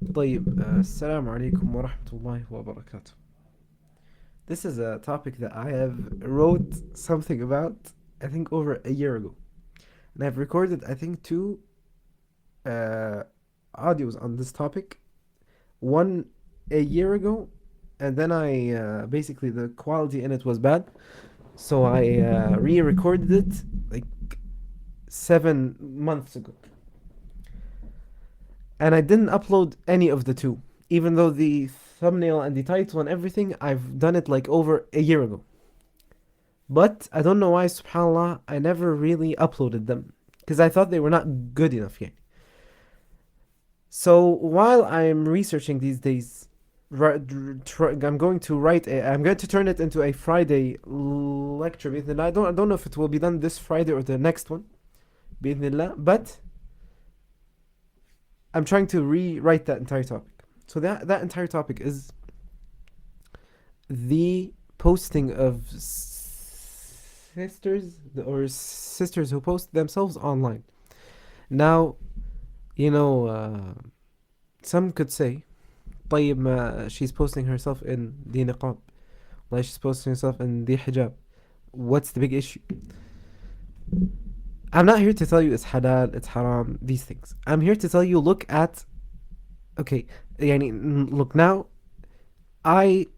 طيب السلام عليكم ورحمة الله وبركاته. This is a topic that I have wrote something about I think over a year ago. And I've recorded I think two uh, audios on this topic. One a year ago and then I basically the quality in it was bad. So I re-recorded it like 7 months ago. And I didn't upload any of the two, even though the thumbnail and the title and everything I've done it like over a year ago. But I don't know why, subhanallah, I never really uploaded them because I thought they were not good enough yet. So while I'm researching these days, I'm going to I'm going to turn it into a Friday lecture. I don't know if it will be done this Friday or the next one, but I'm trying to rewrite that entire topic. So that entire topic is the posting of sisters who post themselves online. Now, you know, some could say, طيب ما she's posting herself in the niqab, like she's posting herself in the hijab. What's the big issue? I'm not here to tell you it's halal, it's haram, these things. I'm here to tell you, look at, okay, look now, I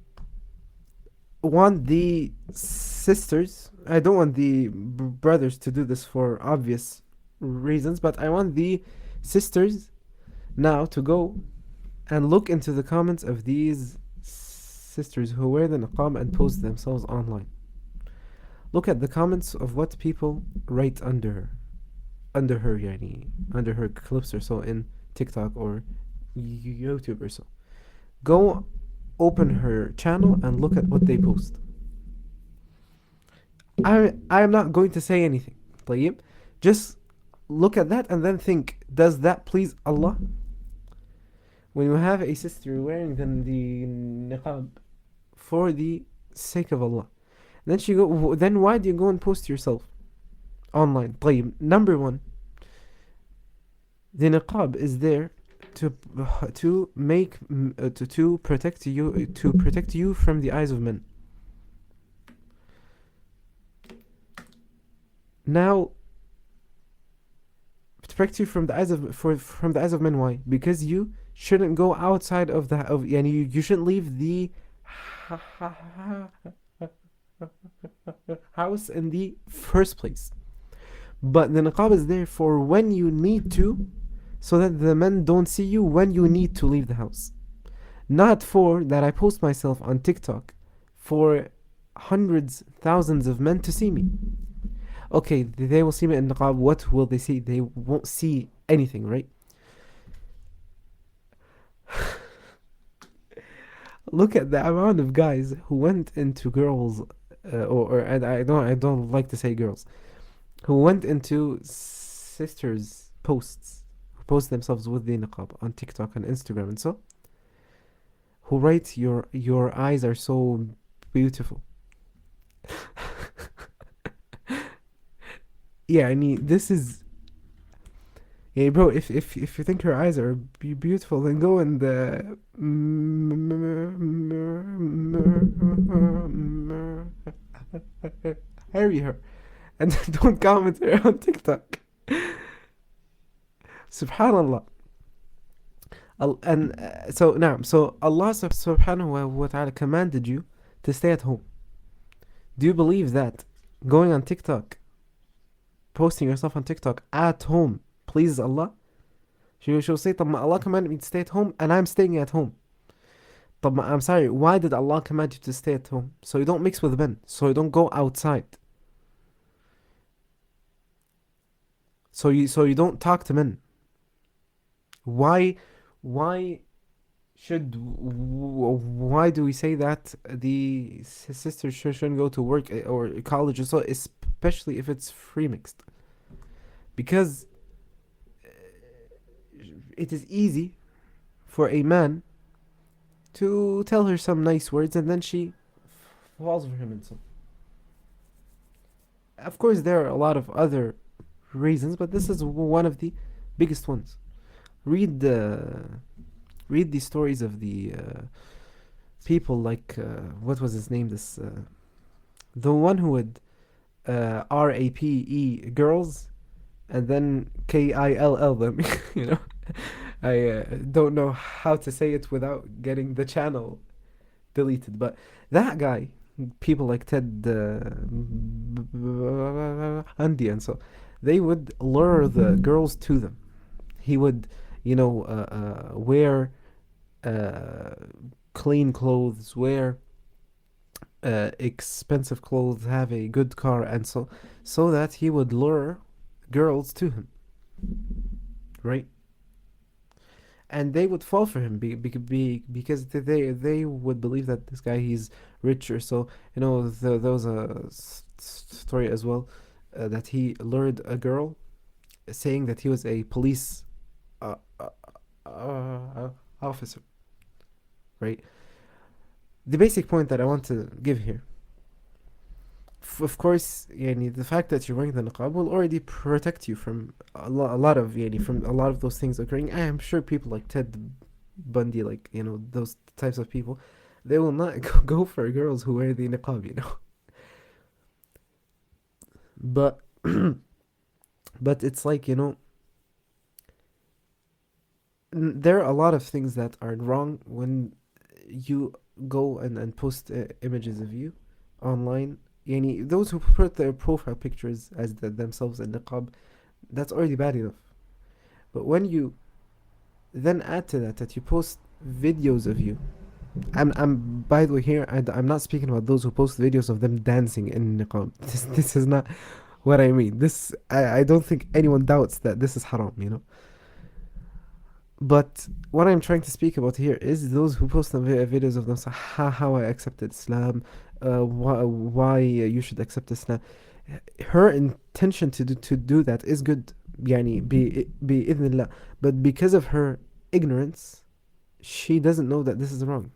want the sisters, I don't want the brothers to do this for obvious reasons, but I want the sisters now to go and look into the comments of these sisters who wear the niqab and post themselves online. Look at the comments of what people write under her clips or so in TikTok or YouTube or so. Go open her channel and look at what they post. I am not going to say anything. طيب, just look at that and then think, does that please Allah? When you have a sister wearing the niqab for the sake of Allah, then why do you go and post yourself online? طيب, number one, the niqab is there to make to protect you from the eyes of men. Now, protect you from the eyes of men. Why? Because you shouldn't go outside of you shouldn't leave the house in the first place. But the niqab is there for when you need to, so that the men don't see you when you need to leave the house. Not for that I post myself on TikTok for hundreds, thousands of men to see me. Okay, they will see me in niqab. What will they see? They won't see anything, right? Look at the amount of guys who went into girls, and I don't like to say girls, who went into sisters' posts, who post themselves with the niqab on TikTok and Instagram and so, who write your eyes are so beautiful. Yeah, I mean, this is, yeah, bro. If you think your eyes are beautiful, then go and harry her, and don't comment her on TikTok. Subhanallah. And so Allah subhanahu wa ta'ala commanded you to stay at home. Do you believe that going on TikTok, posting yourself on TikTok at home, pleases Allah? She'll say, Allah commanded me to stay at home and I'm staying at home. I'm sorry, why did Allah command you to stay at home? So you don't mix with men, so you don't go outside. So you don't talk to men. Why do we say that the sisters shouldn't go to work or college or so, especially if it's free mixed? Because it is easy for a man to tell her some nice words and then she falls for him and so. Of course, there are a lot of other reasons, but this is one of the biggest ones. Read read the stories of the people like what was his name? This the one who would rape girls and then kill them. You know, I don't know how to say it without getting the channel deleted. But that guy, people like Ted Bundy and so, they would lure the girls to them. He would, wear uh, clean clothes, wear expensive clothes, have a good car, and so that he would lure girls to him, right? And they would fall for him because they would believe that this guy he's richer. So there was a story as well that he lured a girl, saying that he was a police uh, uh, officer, right? The basic point that I want to give here, of course, the fact that you're wearing the niqab will already protect you from a lot of from a lot of those things occurring. I'm sure people like Ted Bundy, like those types of people, they will not go for girls who wear the niqab. But but it's like there are a lot of things that are wrong when you go and post images of you online. Those who put their profile pictures as themselves in niqab, that's already bad enough. But when you then add to that you post videos of you, I'm by the way here, I'm not speaking about those who post videos of them dancing in niqab. This is not what I mean. I don't think anyone doubts that this is haram. But what I'm trying to speak about here is those who post them videos of them, so how I accepted Islam, why you should accept Islam. Her intention to do that is good, يعني بإذن الله. But because of her ignorance, she doesn't know that this is wrong.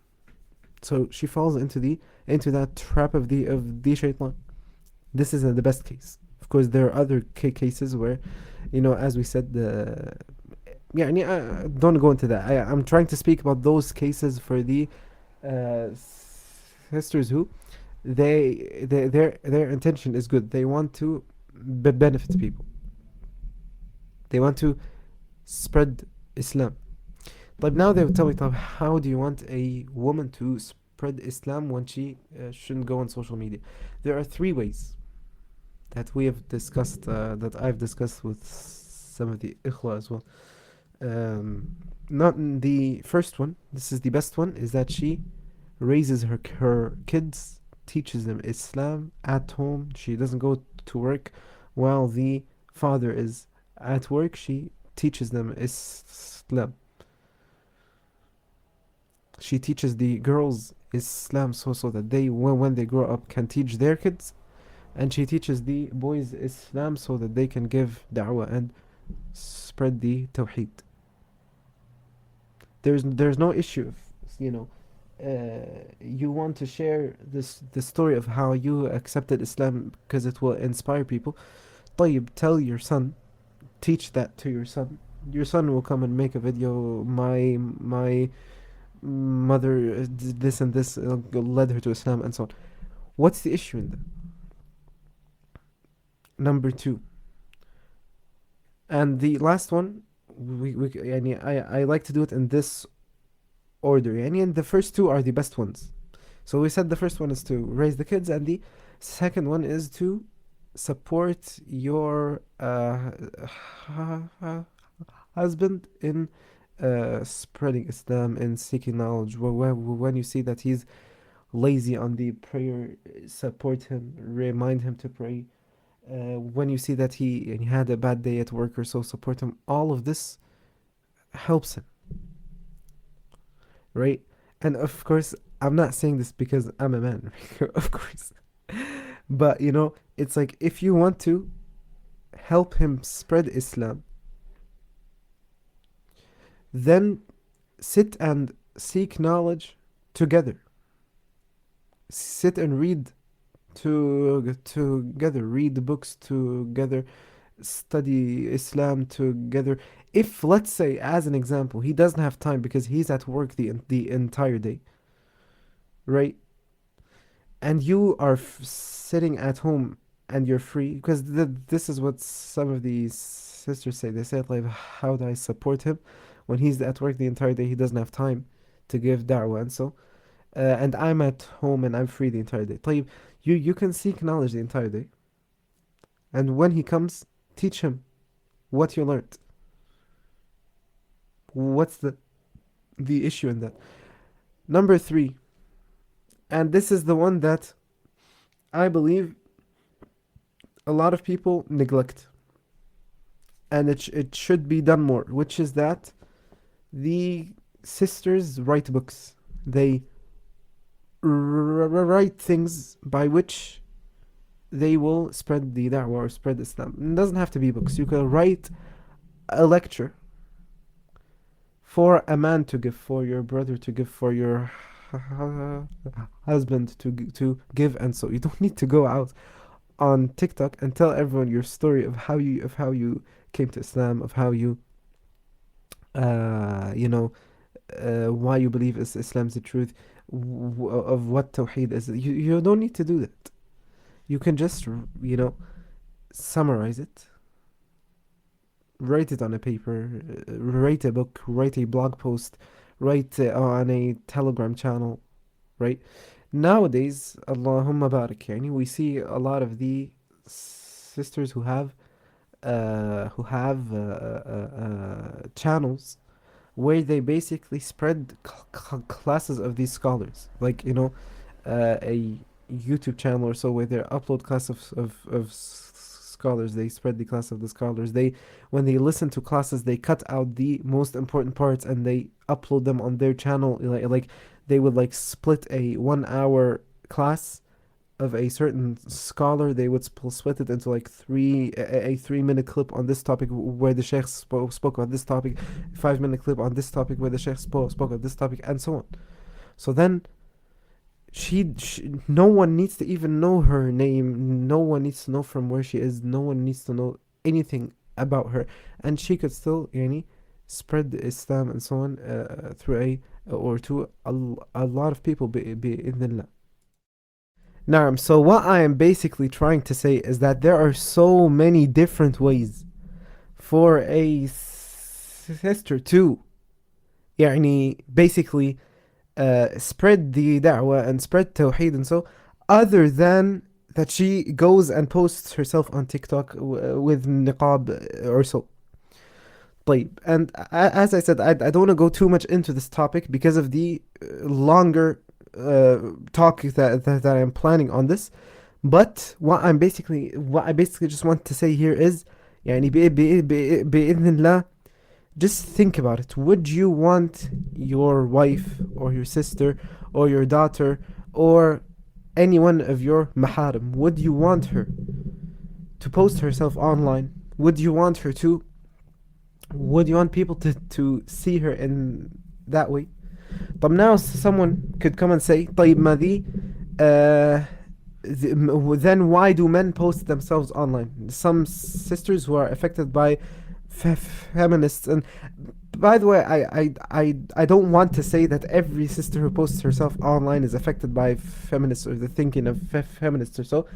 So she falls into that trap of the shaitan. This isn't the best case. Of course, there are other cases where, as we said, don't go into that. I'm trying to speak about those cases for the uh, sisters who their intention is good. They want to benefit people. They want to spread Islam. But now they would tell me, طب, how do you want a woman to spread Islam when she shouldn't go on social media? There are 3 ways that we have discussed, that I've discussed with some of the ikhwa as well. Not the first one. This is the best one. Is that she raises her kids, teaches them Islam at home. She doesn't go to work while the father is at work. She teaches them Islam. She teaches the girls Islam so that they when they grow up can teach their kids, and she teaches the boys Islam so that they can give da'wah and spread the tawheed. There's no issue if you want to share the story of how you accepted Islam because it will inspire people. طيب, tell your son, teach that to your son. Your son will come and make a video. My mother did this and this led her to Islam and so on. What's the issue in that? Number 2, and the last one, I like to do it in this order, and the first 2 are the best ones. So we said the first one is to raise the kids, and the second one is to support your husband in spreading Islam and seeking knowledge. When you see that he's lazy on the prayer, support him, remind him to pray. When you see that he had a bad day at work or so, support him. All of this helps him, right? And of course, I'm not saying this because I'm a man, of course. But it's like, if you want to help him spread Islam, then sit and seek knowledge together. Sit and read together, read books together, study Islam together. if, let's say, as an example, he doesn't have time because he's at work the entire day, right? And you are sitting at home and you're free, because this is what some of these sisters say. They say, like, how do I support him when he's at work the entire day? He doesn't have time to give da'wah, and so and I'm at home and I'm free the entire day. طيب, you can seek knowledge the entire day, and when he comes, teach him what you learned. What's the issue in that? Number three, and this is the one that I believe a lot of people neglect, and it should be done more, which is that the sisters write books. They write things by which they will spread the da'wah or spread Islam. It doesn't have to be books. You can write a lecture for a man to give, for your brother to give, for your husband to give, and so you don't need to go out on TikTok and tell everyone your story of how you came to Islam, of how you why you believe Islam's the truth, of what Tawheed is. You don't need to do that. You can just, summarize it, write it on a paper, write a book, write a blog post, write on a Telegram channel, right? Nowadays, Allahumma barak, yani, we see a lot of the sisters who have channels where they basically spread classes of these scholars, like, a YouTube channel or so, where they upload class of scholars. They spread the class of the scholars. When they listen to classes, they cut out the most important parts and they upload them on their channel. Like they would like split a 1 hour class of a certain scholar. They would split it into like a 3 minute clip on this topic where the sheikh spoke on this topic, 5 minute clip on this topic where the sheikh spoke on this topic, and so on. So then she no one needs to even know her name, no one needs to know from where she is, no one needs to know anything about her, and she could still spread Islam and so on through to a lot of people bi'idhnillah. Naam, so what I am basically trying to say is that there are so many different ways for a sister to basically spread the da'wah and spread tawheed and so, other than that she goes and posts herself on TikTok with niqab or so. طيب, and as I said, I don't want to go too much into this topic because of the longer talk that I'm planning on this. But what I basically just want to say here is, بإذن just think about it. Would you want your wife or your sister or your daughter or any one of your maharim, would you want her to post herself online? Would you want people to see her in that way? But now someone could come and say, طيب ما دي then why do men post themselves online? Some sisters who are affected by feminists, and by the way, I don't want to say that every sister who posts herself online is affected by feminists or the thinking of feminists or so.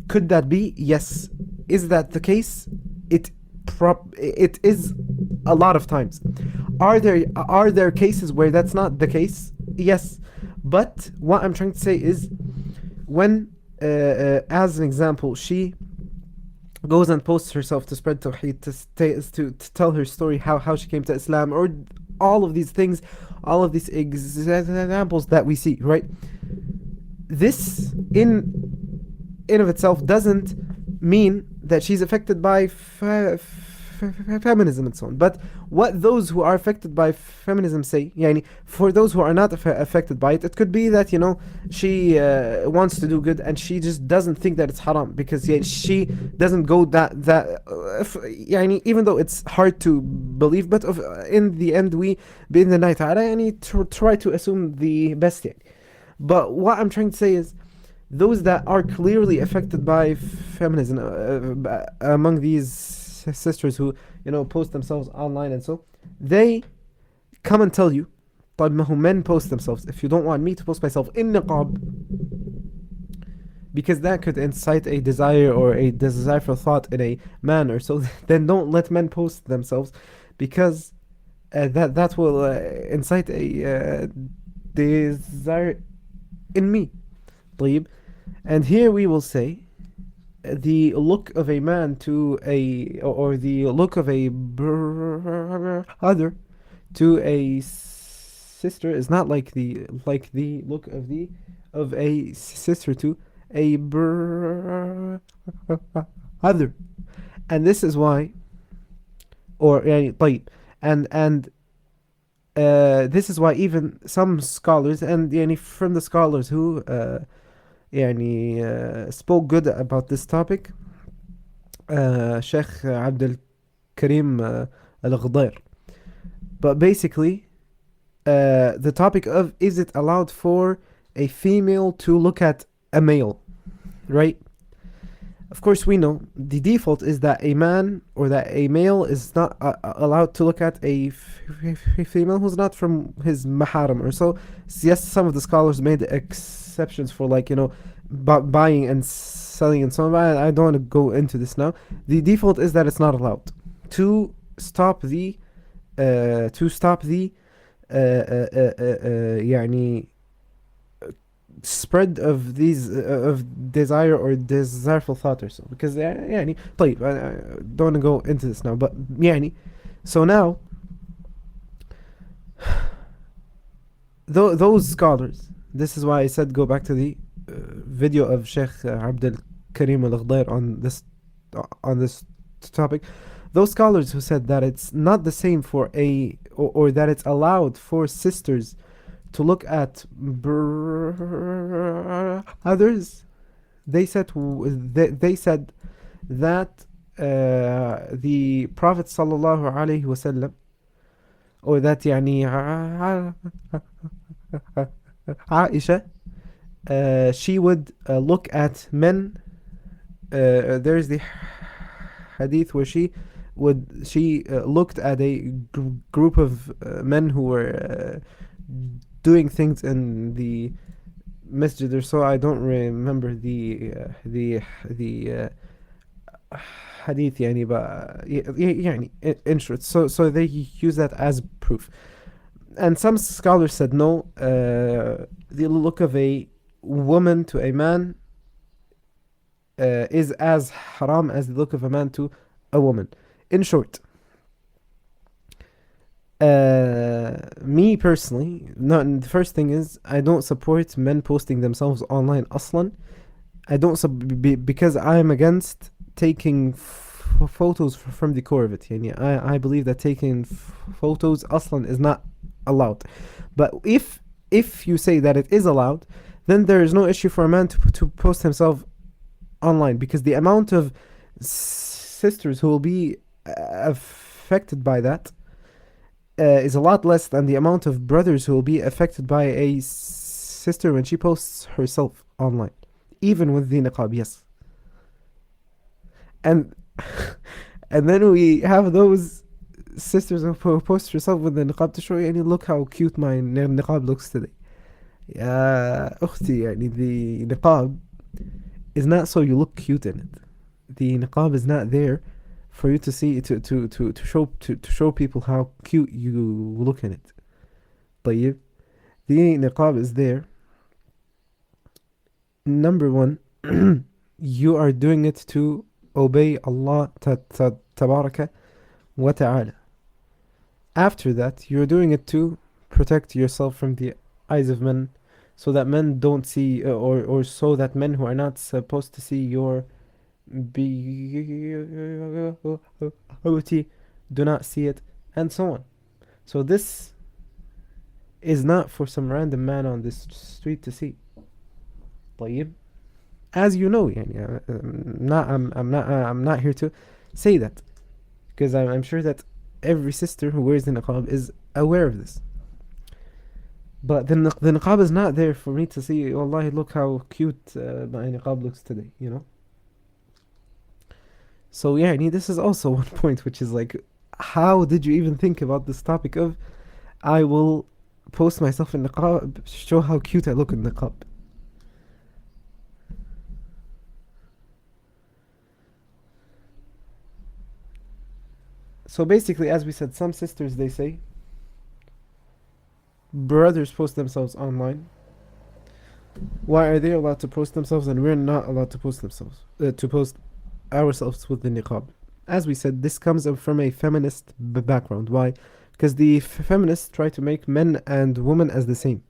Could that be? Yes. Is that the case? It is a lot of times. Are there cases where that's not the case? Yes. But what I'm trying to say is, when as an example, she goes and posts herself to spread tawheed, to tell her story, how she came to Islam, or all of these things, all of these examples that we see, right? This in of itself doesn't mean that she's affected by feminism and so on. But what those who are affected by feminism say, for those who are not affected by it, it could be that she wants to do good and she just doesn't think that it's haram, because she doesn't go that even though it's hard to believe, but in the end we in the night try to assume the best. But what I'm trying to say is, those that are clearly affected by feminism among these sisters who post themselves online and so, they come and tell you, طيب ما هم men post themselves. If you don't want me to post myself in niqab, because that could incite a desire or a desireful thought in a man or so, then don't let men post themselves, because that will incite a desire in me. طيب. And here we will say the look of a man to a, or the look of a brother to a sister is not like the look of a sister to a brother. And this is why, or يعني طيب, and this is why even some scholars, and يعني from the scholars who spoke good about this topic, Sheikh Abdul Karim Al-Ghadir. But basically, the topic of, is it allowed for a female to look at a male, right? Of course, we know the default is that a man or that a male is not allowed to look at a female who's not from his maharam or so. Yes, some of the scholars made exceptions for, like, buying and selling and so on. I don't want to go into this now. The default is that it's not allowed to stop the يعني spread of these of desire or desireful thought or so, because يعني طيب, I don't want to go into this now, but يعني, so now those scholars, this is why I said go back to the video of Sheikh Abdul Karim Al-Ghadir on this topic. Those scholars who said that it's not the same for a, or that it's allowed for sisters to look at others, they said that the Prophet sallallahu alaihi wasallam, or that يعني Aisha, she would look at men. There's the hadith where she looked at a group of men who were doing things in the masjid or so. I don't remember the hadith يعني, but يعني in short, so they use that as proof. And some scholars said no, the look of a woman to a man is as haram as the look of a man to a woman. In short, me personally, the first thing is, I don't support men posting themselves online aslan. I don't because I am against taking photos from the core of it. يعني I believe that taking photos aslan is not allowed. But if you say that it is allowed, then there is no issue for a man to post himself online, because the amount of sisters who will be affected by that is a lot less than the amount of brothers who will be affected by a sister when she posts herself online, even with the niqab. Yes. And then we have those sisters who post herself with the niqab to show you, and look how cute my niqab looks today. يا أختي, يعني the niqab is not so you look cute in it. The niqab is not there for you to see, to show people how cute you look in it. طيب, the niqab is there. Number one, you are doing it to obey Allah tabaraka wa ta'ala. After that, you're doing it to protect yourself from the eyes of men, so that men don't see, or so that men who are not supposed to see your beauty do not see it, and so on. So this is not for some random man on this street to see. طيب, as you know, يعني, I'm not here to say that, because I'm sure that every sister who wears the niqab is aware of this. But the niqab is not there for me to see, wallahi, look how cute my niqab looks today, So yeah, this is also one point which is like how did you even think about this topic of I will post myself in niqab, show how cute I look in niqab? So basically, as we said, some sisters, they say brothers post themselves online. Why are they allowed to post themselves and we're not allowed to post themselves to post ourselves with the niqab? As we said, this comes from a feminist background. Why? Because the feminists try to make men and women as the same.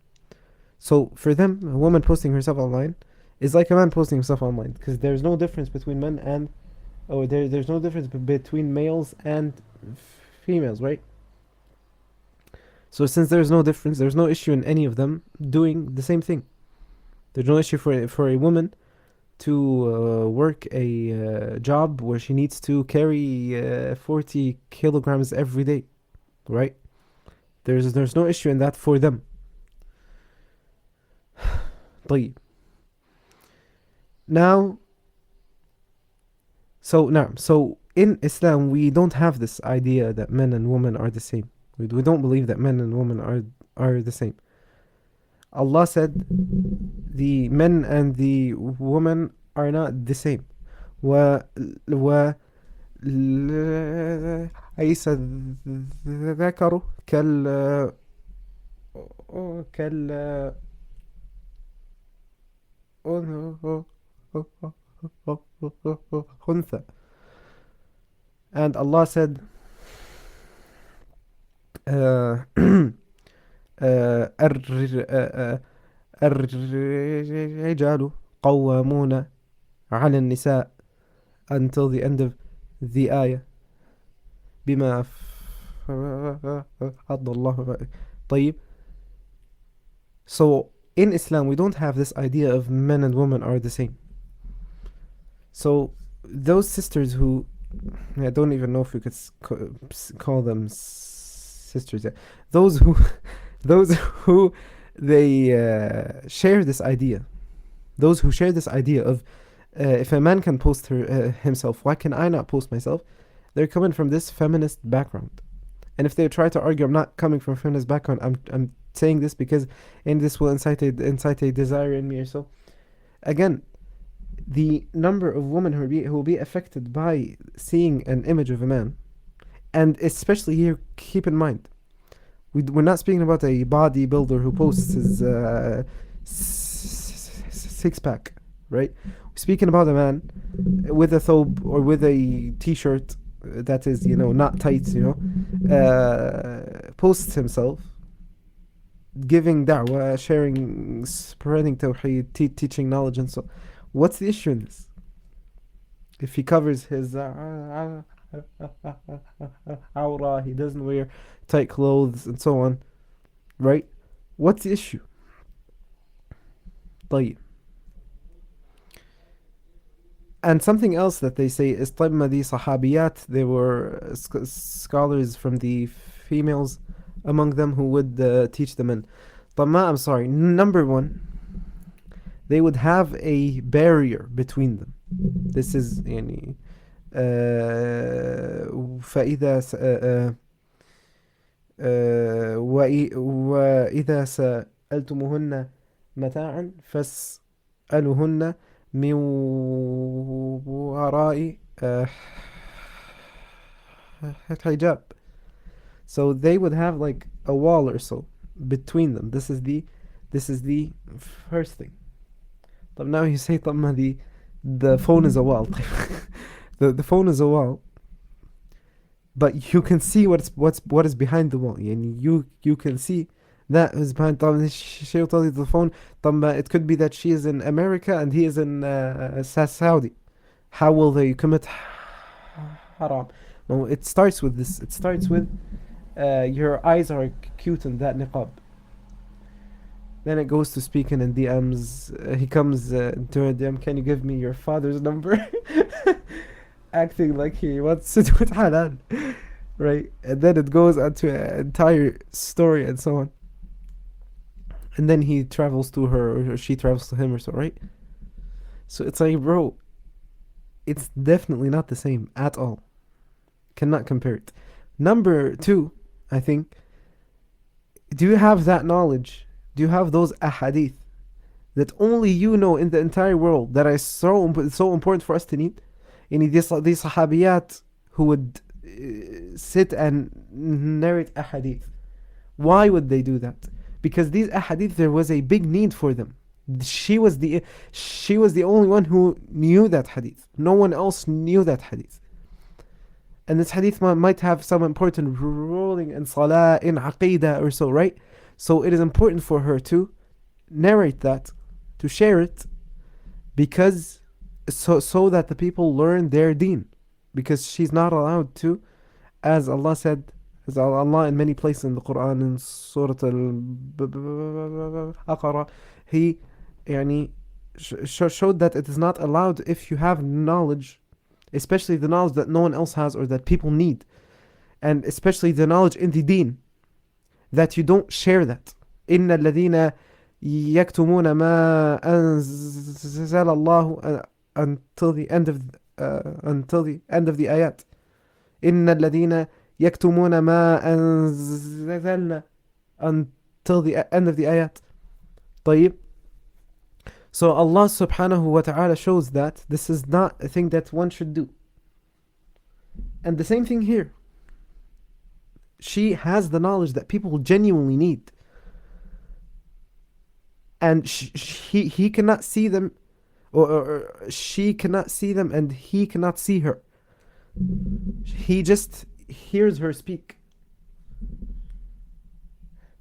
So for them, a woman posting herself online is like a man posting himself online, because there's no difference between men and there's no difference between males and females, right? So since there's no difference, there's no issue in any of them doing the same thing. There's no issue for a woman to work a job where she needs to carry 40 kilograms every day, right? There's no issue in that for them. طيب. Now, so in Islam we don't have this idea that men and women are the same. We don't believe that men and women are the same. Allah said the men and the woman are not the same. و ليس الذكر كال أنثى. And Allah said الرجال قوامون على النساء until the end of the ayah بما فضل الله. طيب. So in Islam we don't have this idea of men and women are the same. So those sisters who, I don't even know if we could call them sisters yet. Those who they share this idea. Those who share this idea of if a man can post himself, why can I not post myself? They're coming from this feminist background. And if they try to argue, I'm not coming from a feminist background. I'm saying this because this will incite a desire in me or so. Again, the number of women who will be affected by seeing an image of a man, and especially here, keep in mind, we're not speaking about a bodybuilder who posts his six-pack, right? We're speaking about a man with a thobe or with a t-shirt that is, not tights, posts himself, giving da'wah, sharing, spreading tawheed, teaching knowledge, and so. What's the issue in this? If he covers his awrah, he doesn't wear tight clothes and so on, right? What's the issue? طيب. And something else that they say is طيب ما دي صحابيات, they were scholars from the females among them who would teach the men. طب ما, I'm sorry, number one, they would have a barrier between them. This is يعني فإذا وإذا سألتموهن متاعا فاسألوهن من وراء hijab. So they would have like a wall or so between them. This is the first thing. But now you say the phone is a wall. the phone is a wall, but you can see what is behind the wall. And you can see that is behind. She will tell you the phone. It could be that she is in America and he is in Saudi. How will they commit haram? No, it starts with this. It starts with your eyes are cute in that niqab. Then it goes to speaking in DMs. He comes to a DM, can you give me your father's number? Acting like he wants to do it halal. Right? And then it goes on to an entire story and so on. And then he travels to her or she travels to him or so, right? So it's like, bro, it's definitely not the same at all. Cannot compare it. Number two, I think, do you have that knowledge? Do you have those ahadith that only you know in the entire world that are so important for us to need? These sahabiyat who would sit and narrate ahadith. Why would they do that? Because these ahadith, there was a big need for them. She was the only one who knew that hadith. No one else knew that hadith. And this hadith might have some important ruling in salah, in aqidah or so, right? So it is important for her to narrate that, to share it, because so that the people learn their deen. Because she's not allowed to, as Allah said, as Allah in many places in the Quran, in Surah Al-Baqarah, He showed that it is not allowed if you have knowledge, especially the knowledge that no one else has or that people need, and especially the knowledge in the deen, that you don't share that. إن الذين يكتمون ما أنزل الله until the end of the ayat. إن الذين يكتمون ما أنزلنا until the end of the ayat. طيب. So Allah subhanahu wa ta'ala shows that this is not a thing that one should do. And the same thing here. She has the knowledge that people genuinely need. And he cannot see them, or she cannot see them, and he cannot see her. He just hears her speak.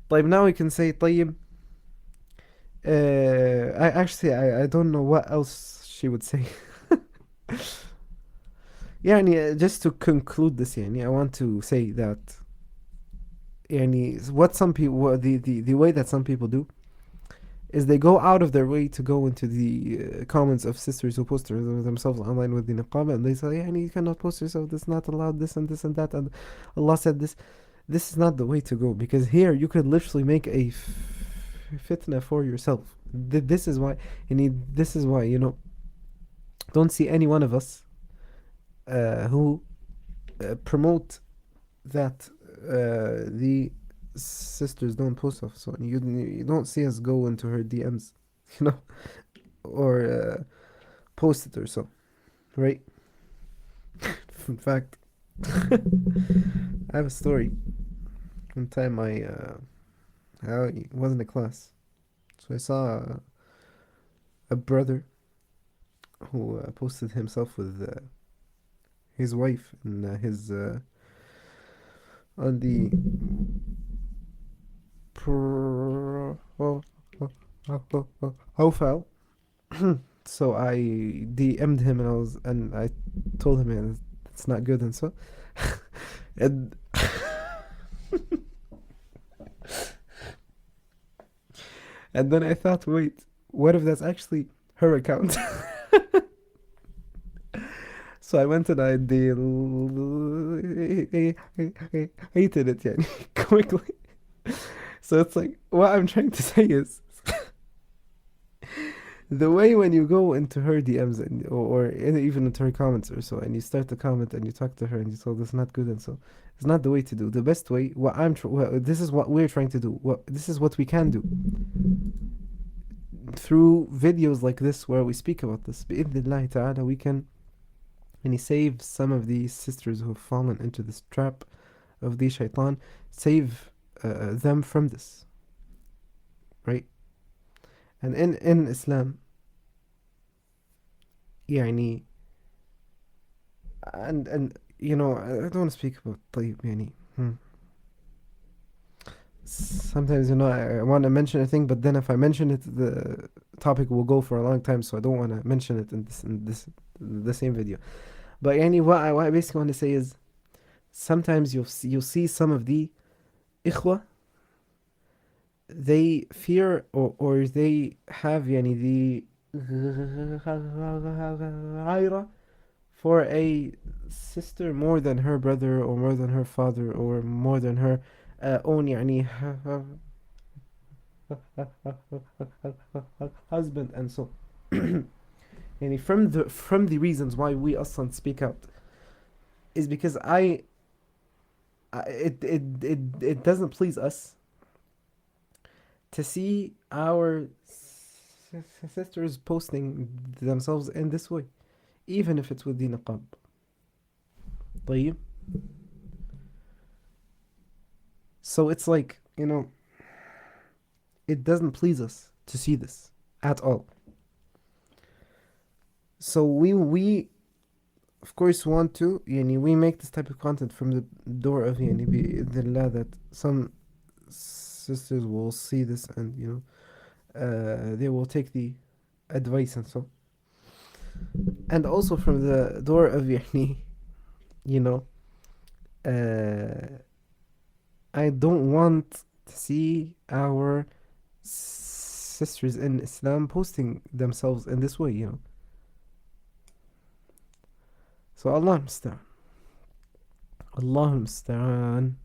طيب, now we can say طيب. I don't know what else she would say. Just to conclude this, I want to say that what some people, the way that some people do is they go out of their way to go into the comments of sisters who post themselves online with the niqab, and they say, you cannot post yourself, this is not allowed, this and that, and Allah said this. This is not the way to go, because here you could literally make a fitna for yourself. This is why, don't see any one of us who promote that the sisters don't post off. So you don't see us go into her DMs, or post it or so, right? In fact, I have a story. One time I was in a class, so I saw a brother who posted himself with his wife and his on the profile. So I DM'd him and I told him it's not good and so and and then I thought, wait, what if that's actually her account? So I went and I hated it quickly. So it's like, what I'm trying to say is the way when you go into her DMs or even into her comments or so, and you start to comment and you talk to her and you tell this is not good and so, it's not the way to do. The best way, this is what we're trying to do. This is what we can do through videos like this where we speak about this. Bi'idhnillahi ta'ala, we can save some of these sisters who have fallen into this trap of the shaitan, save them from this, right? And in Islam, and I don't want to speak about طيب, sometimes I want to mention a thing, but then if I mention it, the topic will go for a long time, so I don't want to mention it in the same video. But what I basically want to say is, sometimes you'll see some of the ikhwa, they fear or they have the ghaira for a sister more than her brother or more than her father or more than her own husband and so. From the reasons why we Aslan speak out is because I it doesn't please us to see our sisters posting themselves in this way, even if it's with the niqab. طيب. So it's like, it doesn't please us to see this at all. So we of course want to, we make this type of content from the door of بإذن that some sisters will see this, and they will take the advice and so, and also from the door of I don't want to see our sisters in Islam posting themselves in this way. So Allah musta'an. Allah musta'an.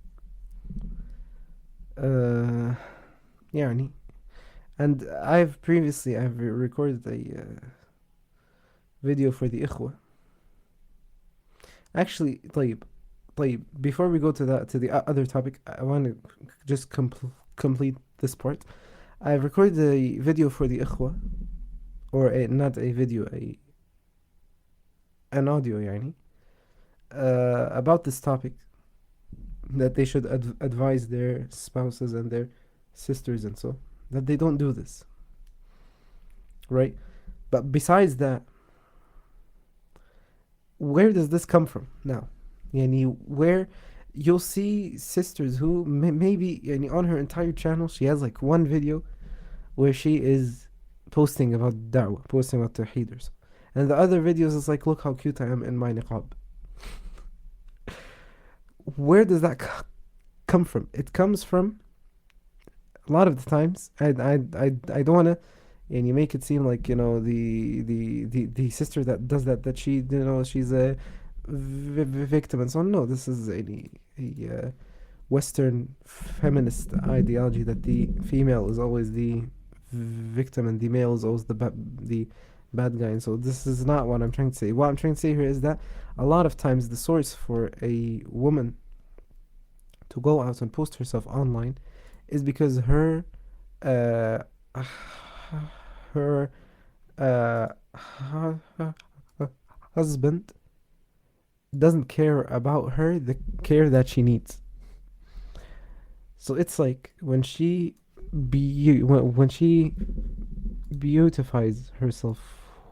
And I've recorded a video for the ikhwa. Actually, طيب, before we go to the other topic, I want to just complete this part. I've recorded a video for the ikhwa, or not a video, an audio about this topic, that they should advise their spouses and their sisters and so, that they don't do this, right? But besides that, where does this come from now? Where you'll see sisters who maybe on her entire channel she has like one video where she is posting about da'wah, posting about tawheed or so. And the other videos is like, look how cute I am in my niqab. Where does that come from? It comes from, a lot of the times, I don't want to make it seem like the sister that does that she she's a victim and so on. No, this is a Western feminist ideology that the female is always the victim and the male is always the bad guy. And so this is not what I'm trying to say. What I'm trying to say here is that a lot of times the source for a woman to go out and post herself online is because her husband doesn't care about her the care that she needs. So it's like when she beautifies herself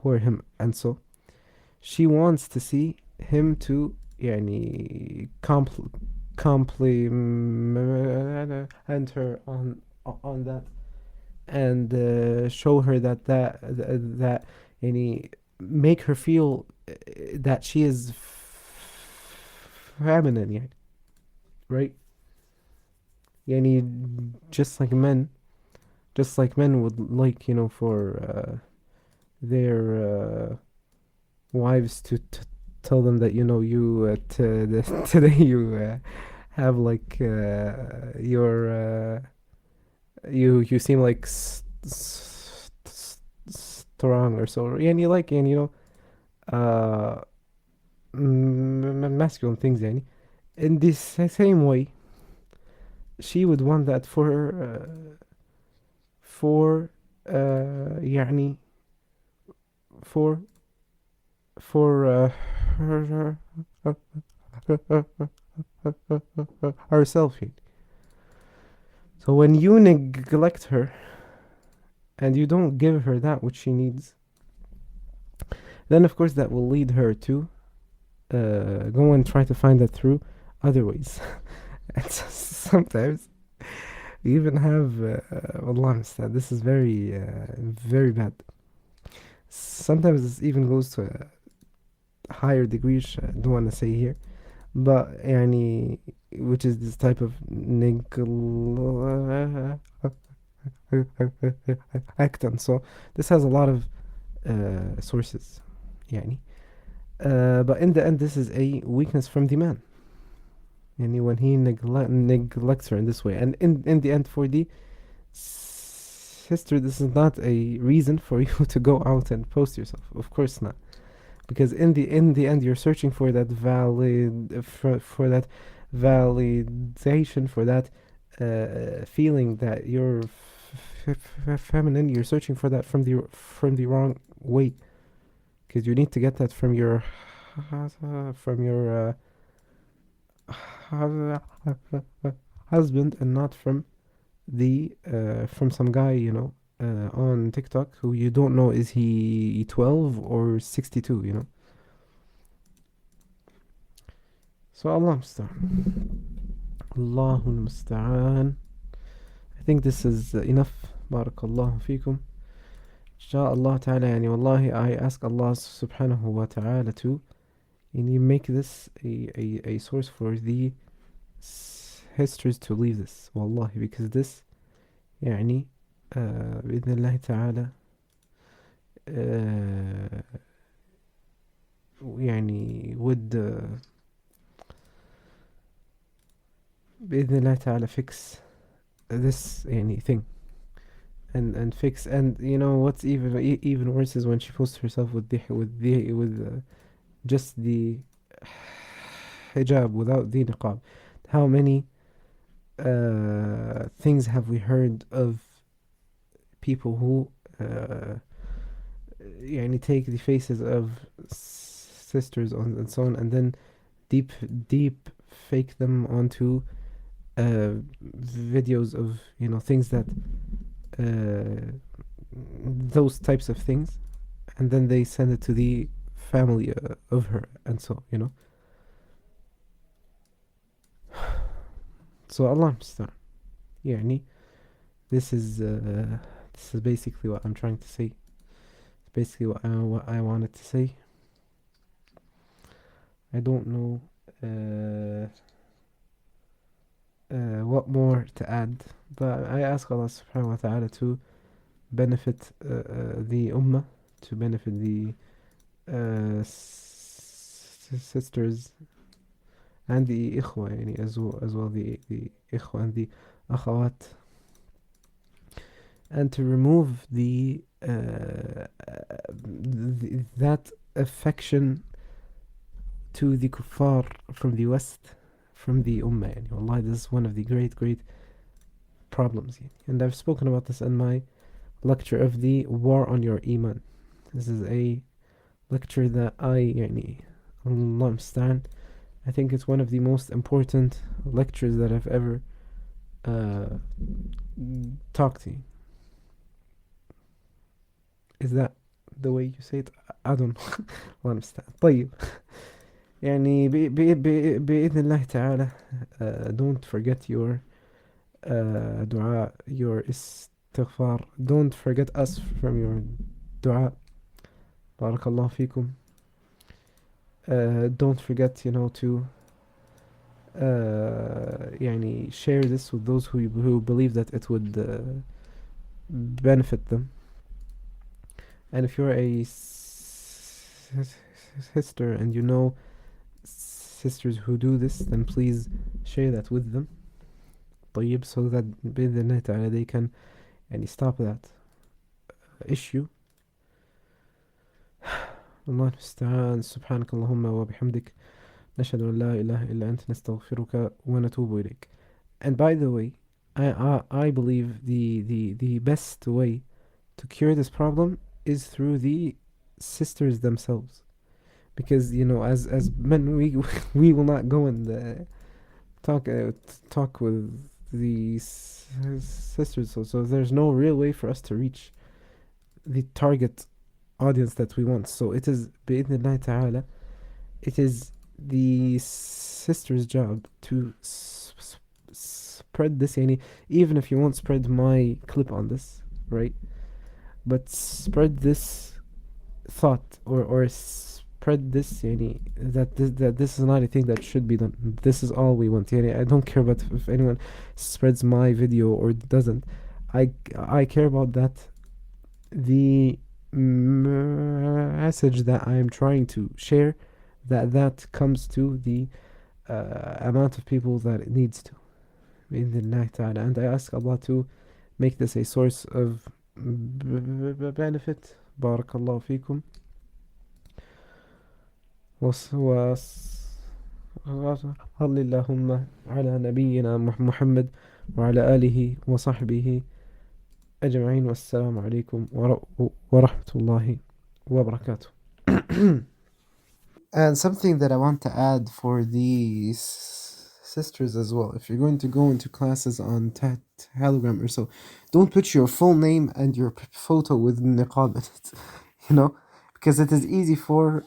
for him, and so she wants to see him to compliment her on that, and show her that make her feel that she is feminine, right? Just like men would like for their wives to tell them that today you have like your you seem like strong or so, and you like masculine things. In this same way, she would want that for herself. So when you neglect her and you don't give her that which she needs, then of course that will lead her to go and try to find that through other ways. And sometimes you even have Allah understand, this is very very bad. Sometimes this even goes to a higher degree, which I don't want to say here, but which is this type of neglect. And so this has a lot of sources, but in the end this is a weakness from the man, when he neglects her in this way. And in the end, for the sister, this is not a reason for you to go out and post yourself, of course not, because in the end you're searching for that for that validation for that feeling that you're feminine. You're searching for that from the wrong way, because you need to get that from your husband, and not from some guy, on TikTok, who you don't know, is he 12 or 62, So Allah musta'an. Allahul musta'an. I think this is enough. Barakallahu fikum. Insha'Allah ta'ala, wallahi, I ask Allah subhanahu wa ta'ala to make this a source for the histories to leave this. Wallahi, because this, بإذن الله تعالى, would بإذن الله تعالى fix this thing, and fix. And what's even worse is when she posts herself with just the hijab, without the niqab. How many things have we heard of people who take the faces of sisters and so on, and then deep fake them onto videos of things that those types of things, and then they send it to the family of her, and so so Allah musta'an. This is basically what I'm trying to say. It's basically what I wanted to say. I don't know what more to add, but I ask Allah subhanahu wa ta'ala to benefit the ummah, to benefit the sisters and the ikhwa, as well the ikhwa and the akhawat, and to remove that affection to the kuffar from the West, from the ummah. Wallahi, this is one of the great problems, and I've spoken about this in my lecture of the war on your iman. This is a lecture that Allah musta'an, I think it's one of the most important lectures that I've ever talked to you. Is that the way you say it? I don't know. الله المستعان. طيب. بإذن الله تعالى, don't forget your dua, your istighfar. Don't forget us from your dua. Barakallahu fikum. Don't forget, to share this with those who believe that it would benefit them. And if you're a sister and you know sisters who do this, then please share that with them. طيب, so that بإذن الله تعالى they can stop that issue. الله المستعان. سبحانك اللهم وبحمدك نشهد أن لا إله إلا أنت نستغفرك ونتوب إليك. And by the way, I believe the best way to cure this problem is through the sisters themselves, because as men we will not go and talk with the sisters, so there's no real way for us to reach the target audience that we want. So it is بإذن ta'ala, it is the sister's job to spread this, even if you won't spread my clip on this, right? But spread this thought, or spread this, that this is not a thing that should be done. This is all we want. I don't care about if anyone spreads my video or doesn't. I care about that the message that I am trying to share, that comes to the amount of people that it needs to. And I ask Allah to make this a source of benefit. Barakallahu fikum. صل اللهم على نبينا محمد وعلى آله وصحبه أجمعين والسلام عليكم ورحمة الله وبركاته. And something that I want to add for the sisters as well, if you're going to go into classes on Telegram or so, don't put your full name and your photo with niqab in it, you know, because it is easy for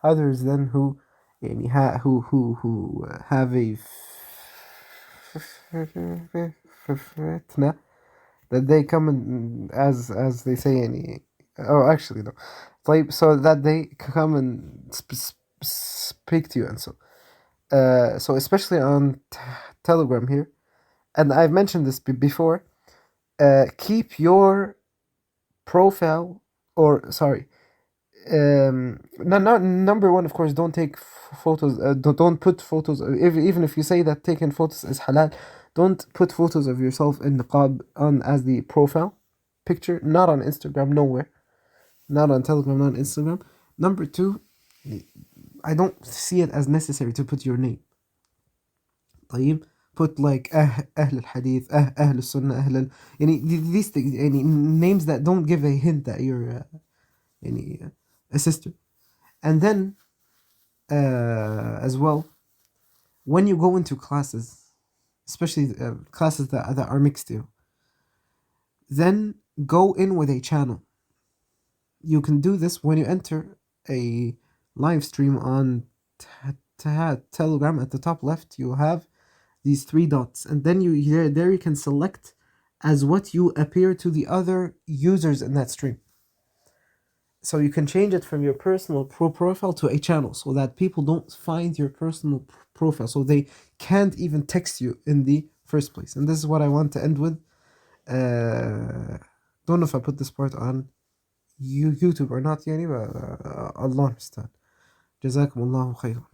others then who have a fitna, that they come and as they say any. Oh, actually no. طيب, so that they come and speak to you and so. So especially on Telegram here, and I've mentioned this before. Keep your profile, or sorry, not number one, of course. Don't take photos. Don't put photos. Even if you say that taking photos is halal, don't put photos of yourself in niqab on as the profile picture. Not on Instagram, nowhere. Not on Telegram, not on Instagram. Number two, I don't see it as necessary to put your name. طيب, put like أهل الحديث, أهل السنة, أهل these things, names that don't give a hint that you're a sister. And then as well, when you go into classes, especially classes that are mixed, then go in with a channel. You can do this when you enter a live stream on Telegram. At the top left, you have these three dots, and then there you can select as what you appear to the other users in that stream. So you can change it from your personal profile to a channel, so that people don't find your personal profile, so they can't even text you in the first place. And this is what I want to end with. Don't know if I put this part on YouTube or not, but Allah understand. جزاكم الله خيرا.